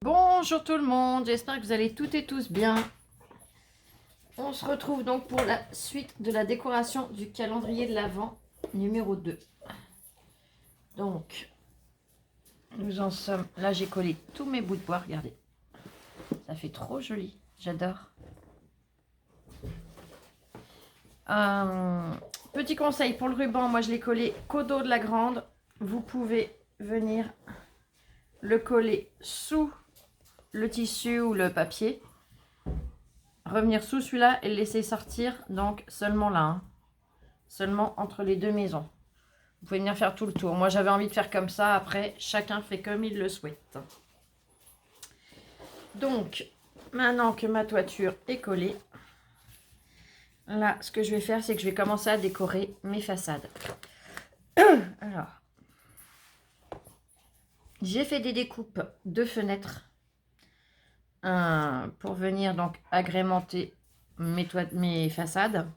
Bonjour tout le monde, j'espère que vous allez toutes et tous bien. On se retrouve donc pour la suite de la décoration du calendrier de l'Avent numéro 2. Donc, nous en sommes... Là, j'ai collé tous mes bouts de bois, regardez. Ça fait trop joli, j'adore. Petit conseil pour le ruban, moi je l'ai collé qu'au dos de la grande. Vous pouvez venir le coller sous le tissu ou le papier. Revenir sous celui-là et le laisser sortir, donc seulement là, hein. Seulement entre les deux maisons. Vous pouvez venir faire tout le tour. Moi, j'avais envie de faire comme ça. Après, chacun fait comme il le souhaite. Donc, maintenant que ma toiture est collée, là, ce que je vais faire, c'est que je vais commencer à décorer mes façades. Alors, j'ai fait des découpes de fenêtres pour venir donc agrémenter mes façades.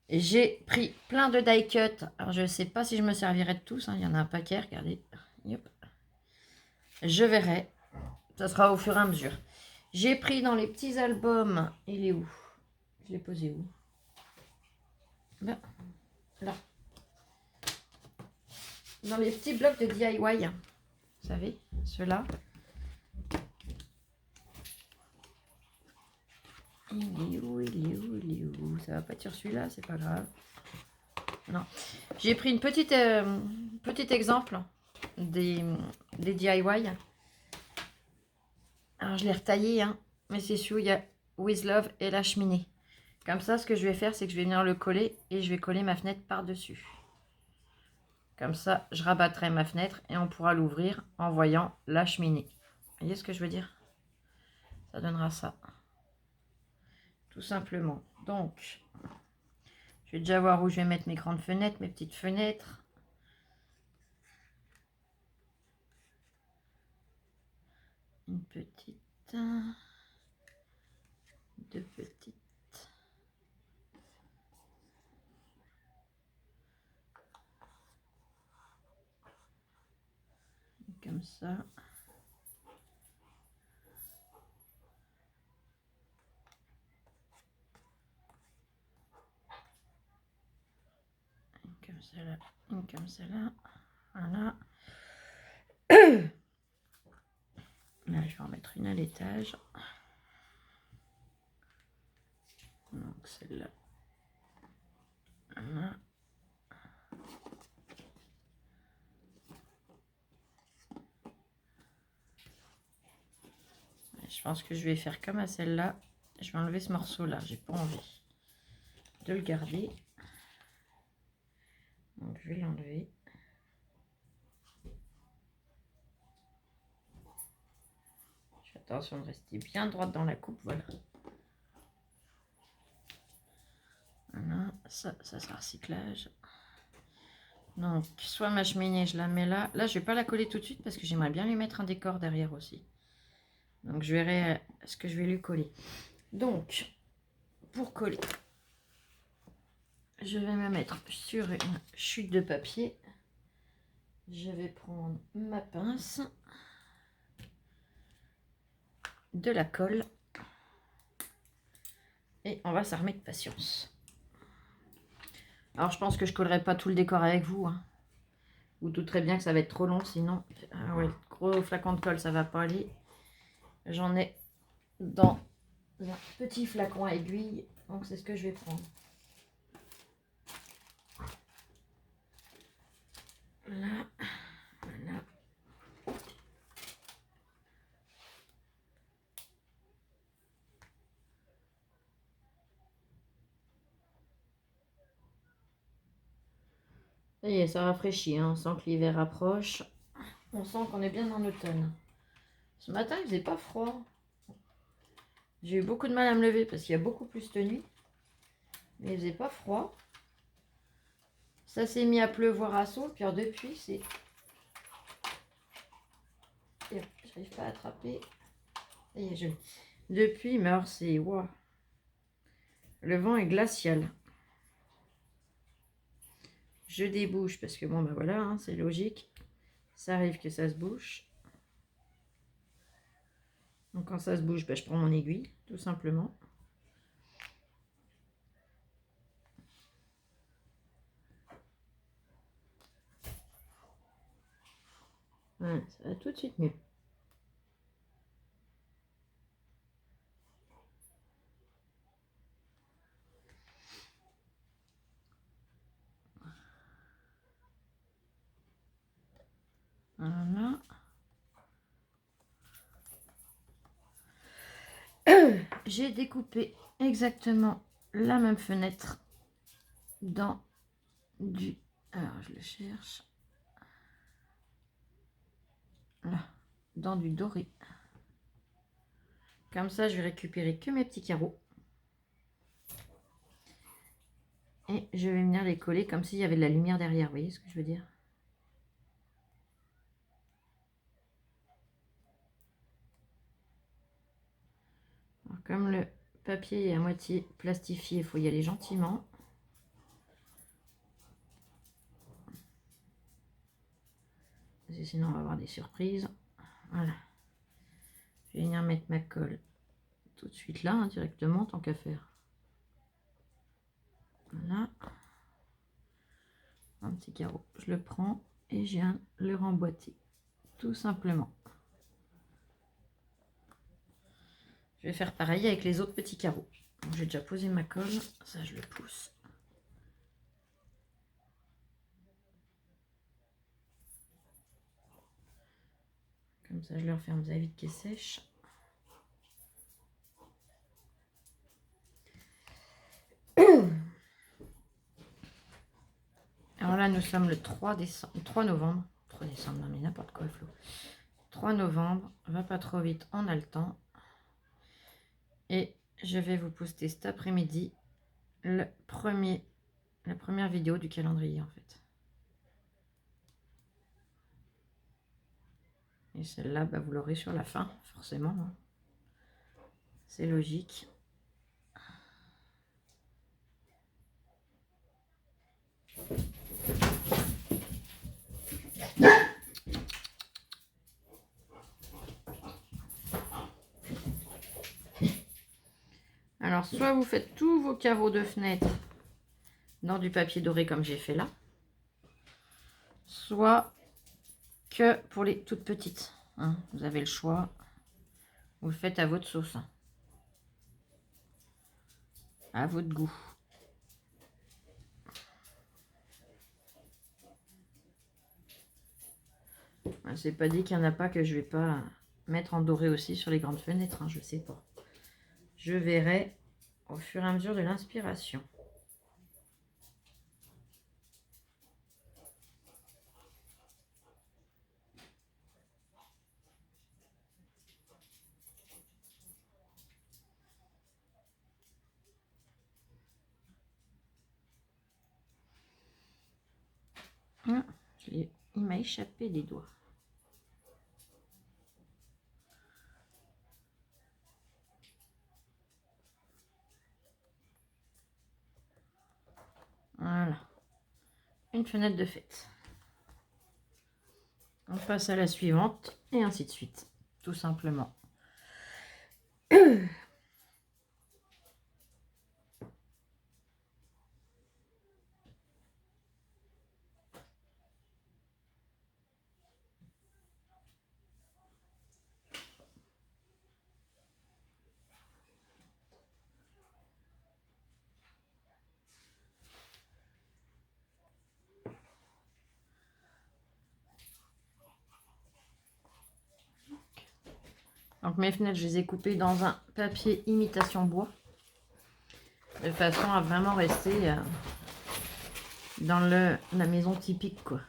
J'ai pris plein de die cut. Alors, je ne sais pas si je me servirai de tous. Hein. Il y en a un paquet, regardez. Yep. Je verrai. Ça sera au fur et à mesure. J'ai pris dans les petits albums. Il est où? Je l'ai posé où? Ben, là. Dans les petits blocs de DIY. Vous savez, ceux-là. Il est où? Il est où? Il est où? Ça va pas être sur celui-là, c'est pas grave. Non. J'ai pris une petite, petit exemple des DIY. Alors, je l'ai retaillé, hein, mais c'est sûr, il y a With Love et la cheminée. Comme ça, ce que je vais faire, c'est que je vais venir le coller et je vais coller ma fenêtre par-dessus. Comme ça, je rabattrai ma fenêtre et on pourra l'ouvrir en voyant la cheminée. Vous voyez ce que je veux dire? Ça donnera ça. Tout simplement. Donc, je vais déjà voir où je vais mettre mes grandes fenêtres, mes petites fenêtres. Une petite, deux petites. Comme ça. Une comme ça là, une comme ça là. Voilà. Là, je vais en mettre une à l'étage. Donc celle-là. Voilà. Je pense que je vais faire comme à celle-là. Je vais enlever ce morceau-là. J'ai pas envie de le garder. Donc je vais l'enlever. Je fais attention de rester bien droite dans la coupe. Voilà. Voilà. Ça sera recyclage. Donc soit ma cheminée, je la mets là. Là, je vais pas la coller tout de suite parce que j'aimerais bien lui mettre un décor derrière aussi. Donc je verrai ce que je vais lui coller. Donc, pour coller, je vais me mettre sur une chute de papier. Je vais prendre ma pince, de la colle et on va s'armer de patience. Alors je pense que je collerai pas tout le décor avec vous. Hein. Vous douterez bien que ça va être trop long sinon. Ah ouais, gros flacon de colle, ça va pas aller. J'en ai dans un petit flacon à aiguille, donc c'est ce que je vais prendre. Là, voilà. Ça y est, ça rafraîchit, hein. On sent que l'hiver approche. On sent qu'on est bien en automne. Ce matin, il faisait pas froid. J'ai eu beaucoup de mal à me lever parce qu'il y a beaucoup plus de nuit. Mais il faisait pas froid. Ça s'est mis à pleuvoir à saut. Puis alors depuis, c'est... J'arrive pas à attraper. Ça y est, je... Depuis, mais alors c'est... Wow. Le vent est glacial. Je débouche parce que bon, ben voilà, hein, c'est logique. Ça arrive que ça se bouche. Donc quand ça se bouge, ben, je prends mon aiguille, tout simplement. Voilà, ça va tout de suite mieux. Voilà. J'ai découpé exactement la même fenêtre dans du... Alors, je le cherche. Là, dans du doré. Comme ça, je vais récupérer que mes petits carreaux. Et je vais venir les coller comme s'il y avait de la lumière derrière. Vous voyez ce que je veux dire? Alors, comme le papier est à moitié plastifié, il faut y aller gentiment. Sinon, on va avoir des surprises. Voilà. Je vais venir mettre ma colle tout de suite là, hein, directement, tant qu'à faire. Voilà. Un petit carreau. Je le prends et je viens le remboîter. Tout simplement. Je vais faire pareil avec les autres petits carreaux. J'ai déjà posé ma colle. Ça, je le pousse. Comme ça, je le referme bien vite qu'elle sèche. Alors là, nous sommes le 3 novembre. 3 décembre, non mais n'importe quoi, Flo. 3 novembre, va pas trop vite, on a le temps. Et je vais vous poster cet après-midi la première vidéo du calendrier en fait. Et celle-là, bah, vous l'aurez sur la fin, forcément. Hein. C'est logique. Alors, soit vous faites tous vos carreaux de fenêtre dans du papier doré comme j'ai fait là, soit que pour les toutes petites. Hein, vous avez le choix. Vous le faites à votre sauce. Hein, à votre goût. C'est pas dit qu'il n'y en a pas que je vais pas mettre en doré aussi sur les grandes fenêtres. Hein, je sais pas. Je verrai au fur et à mesure de l'inspiration. Ah, il m'a échappé des doigts. Voilà. Une fenêtre de fête. On passe à la suivante et ainsi de suite. Tout simplement. Donc mes fenêtres, je les ai coupées dans un papier imitation bois. De façon à vraiment rester dans la maison typique, quoi.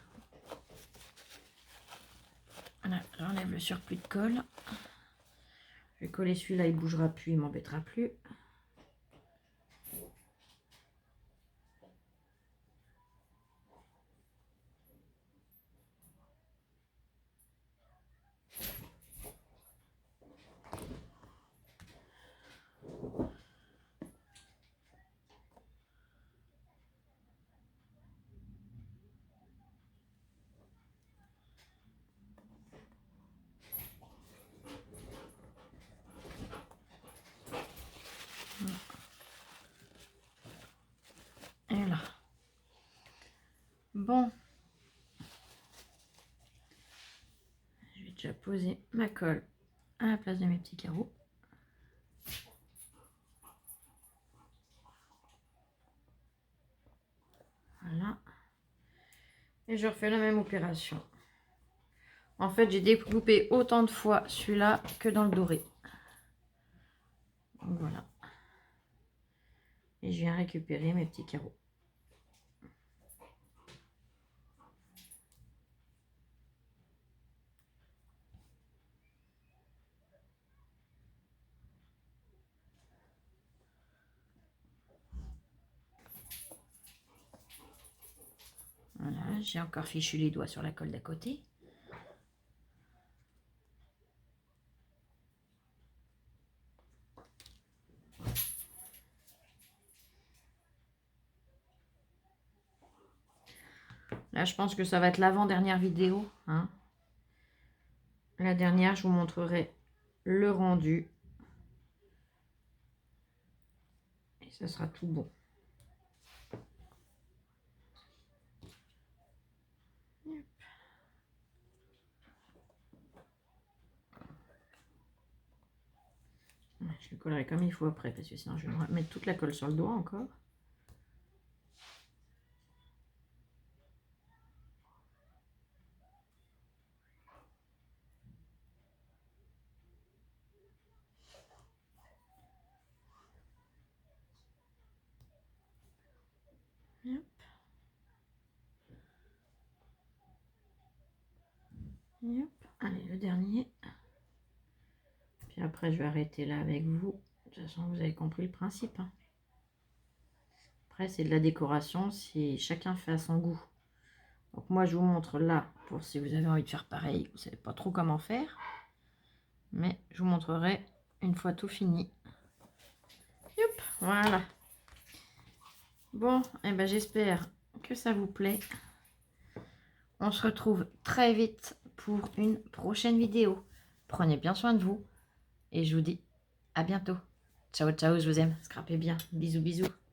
Voilà, j'enlève le surplus de colle. Je vais coller celui-là, il bougera plus, il m'embêtera plus. Bon. Je vais déjà poser ma colle à la place de mes petits carreaux. Voilà. Et je refais la même opération. En fait, j'ai découpé autant de fois celui-là que dans le doré. Donc voilà. Et je viens récupérer mes petits carreaux. Voilà, j'ai encore fichu les doigts sur la colle d'à côté. Là, je pense que ça va être l'avant-dernière vidéo. Hein. La dernière, je vous montrerai le rendu. Et ça sera tout bon. Je le collerai comme il faut après, parce que sinon je vais mettre toute la colle sur le doigt encore. Hop. Hop. Allez, le dernier. Puis après, je vais arrêter là avec vous. De toute façon, vous avez compris le principe. Hein. Après, c'est de la décoration, si chacun fait à son goût. Donc moi, je vous montre là, pour si vous avez envie de faire pareil, vous ne savez pas trop comment faire. Mais je vous montrerai une fois tout fini. Yop, voilà. Bon, et ben j'espère que ça vous plaît. On se retrouve très vite pour une prochaine vidéo. Prenez bien soin de vous. Et je vous dis à bientôt. Ciao, ciao, je vous aime. Scrapez bien. Bisous, bisous.